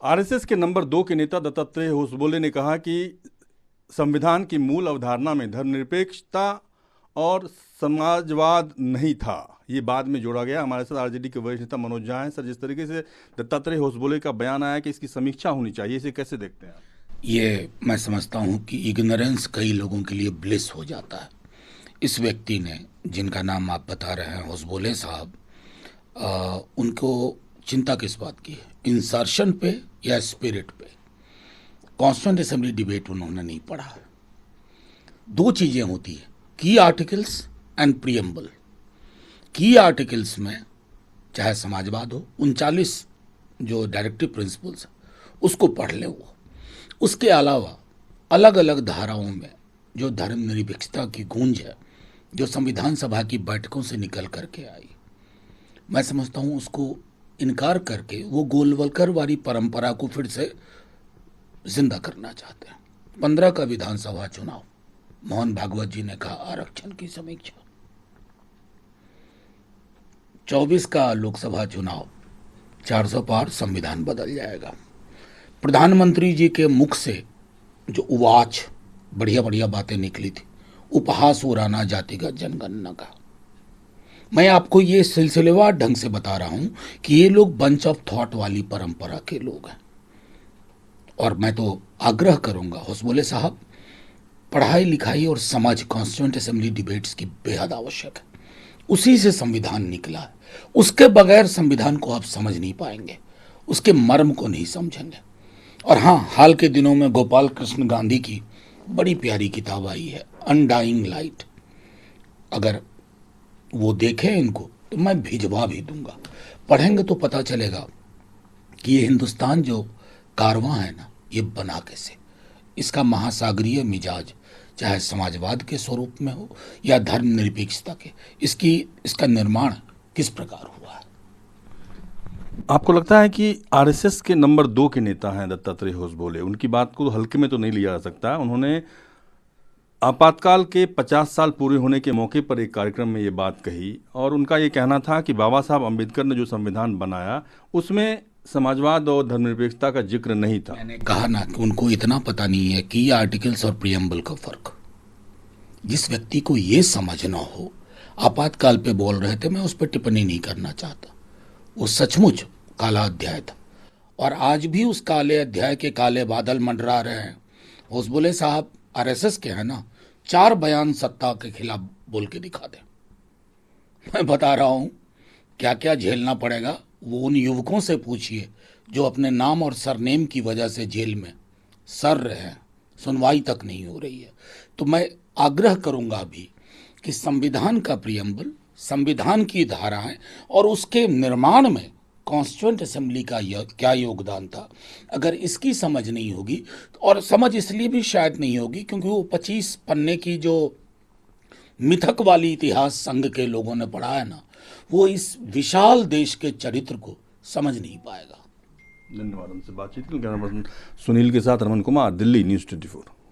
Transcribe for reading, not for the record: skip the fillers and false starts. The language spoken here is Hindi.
आरएसएस के नंबर 2 के नेता दत्तात्रेय होसबोले ने कहा कि संविधान की मूल अवधारणा में धर्मनिरपेक्षता और समाजवाद नहीं था। ये बाद में जोड़ा गया। हमारे साथ आरजेडी के वरिष्ठ नेता मनोज झा हैं। सर, जिस तरीके से दत्तात्रेय होसबोले का बयान आया कि इसकी समीक्षा होनी चाहिए, इसे कैसे देखते हैं आप? ये मैं समझता हूँ कि इग्नोरेंस कई लोगों के लिए ब्लिस हो जाता है। इस व्यक्ति ने, जिनका नाम आप बता रहे हैं होसबोले साहब, उनको चिंता किस बात की है? इंसर्शन पे या स्पिरिट पे? कॉन्स्टिट्यूएंट असेंबली डिबेट उन्होंने नहीं पढ़ा है। दो चीजें होती है, की आर्टिकल्स एंड प्रीएम्बल। की आर्टिकल्स में चाहे समाजवाद हो, 39 जो डायरेक्टिव प्रिंसिपल्स उसको पढ़ ले वो। उसके अलावा अलग अलग धाराओं में जो धर्मनिरपेक्षता की गूंज है, जो संविधान सभा की बैठकों से निकल करके आई, मैं समझता हूं उसको इनकार करके वो गोलवलकर वाली परंपरा को फिर से जिंदा करना चाहते हैं। 15 का विधानसभा चुनाव, मोहन भागवत जी ने कहा आरक्षण की समीक्षा। 24 का लोकसभा चुनाव, 400 पार, संविधान बदल जाएगा। प्रधानमंत्री जी के मुख से जो उवाच बढ़िया बढ़िया बातें निकली थी, उपहास उड़ाना जातिगत जनगणना का। मैं आपको ये सिलसिलेवार ढंग से बता रहा हूं कि ये लोग बंच ऑफ थॉट वाली परंपरा के लोग हैं। और मैं तो आग्रह करूंगा, होसबोले साहब, पढ़ाई लिखाई और समझ कॉन्स्टिट्यूएंट असेंबली डिबेट्स की बेहद आवश्यक है। उसी से संविधान निकला है। उसके बगैर संविधान को आप समझ नहीं पाएंगे, उसके मर्म को नहीं समझेंगे। और हाँ, हाल के दिनों में गोपाल कृष्ण गांधी की बड़ी प्यारी किताब आई है, अनडाइंग लाइट। अगर वो देखें इनको तो मैं भिजवा भी दूंगा। पढ़ेंगे तो पता चलेगा कि ये हिंदुस्तान जो कारवां है ना, ये बना कैसे। इसका महासागरीय मिजाज चाहे समाजवाद के स्वरूप में हो या धर्मनिरपेक्षता के, इसका निर्माण किस प्रकार हुआ है। आपको लगता है कि आरएसएस के नंबर 2 के नेता हैं दत्तात्रेय होसबोले, उनकी बात को हल्के में तो नहीं लिया जा सकता। उन्होंने आपातकाल के 50 साल पूरे होने के मौके पर एक कार्यक्रम में ये बात कही और उनका ये कहना था कि बाबा साहब अम्बेडकर ने जो संविधान बनाया उसमें समाजवाद और धर्मनिरपेक्षता का जिक्र नहीं था। मैंने कहा ना कि उनको इतना पता नहीं है कि आर्टिकल्स और प्रीएम्बल का फर्क। जिस व्यक्ति को ये समझ ना हो, आपातकाल पे बोल रहे थे, मैं उस पर टिप्पणी नहीं करना चाहता। वो सचमुच काला अध्याय था और आज भी उस काले अध्याय के काले बादल मंडरा रहे हैं। होसबोले साहब आरएसएस के हैं ना, 4 बयान सत्ता के खिलाफ बोल के दिखा दे। मैं बता रहा हूं क्या क्या झेलना पड़ेगा। वो उन युवकों से पूछिए जो अपने नाम और सरनेम की वजह से जेल में सर रहे हैं, सुनवाई तक नहीं हो रही है। तो मैं आग्रह करूंगा अभी कि संविधान का प्रीएम्बल, संविधान की धाराएं और उसके निर्माण में कॉन्स्टिट्यूएंट असेंबली का क्या योगदान था, अगर इसकी समझ नहीं होगी, और समझ इसलिए भी शायद नहीं होगी क्योंकि वो 25 पन्ने की जो मिथक वाली इतिहास संघ के लोगों ने पढ़ा है ना, वो इस विशाल देश के चरित्र को समझ नहीं पाएगा। धन्यवाद। हमसे बातचीत के लिए कैमरा पर्सन सुनील के साथ रमन कुमार, दिल्ली न्यूज़ 24।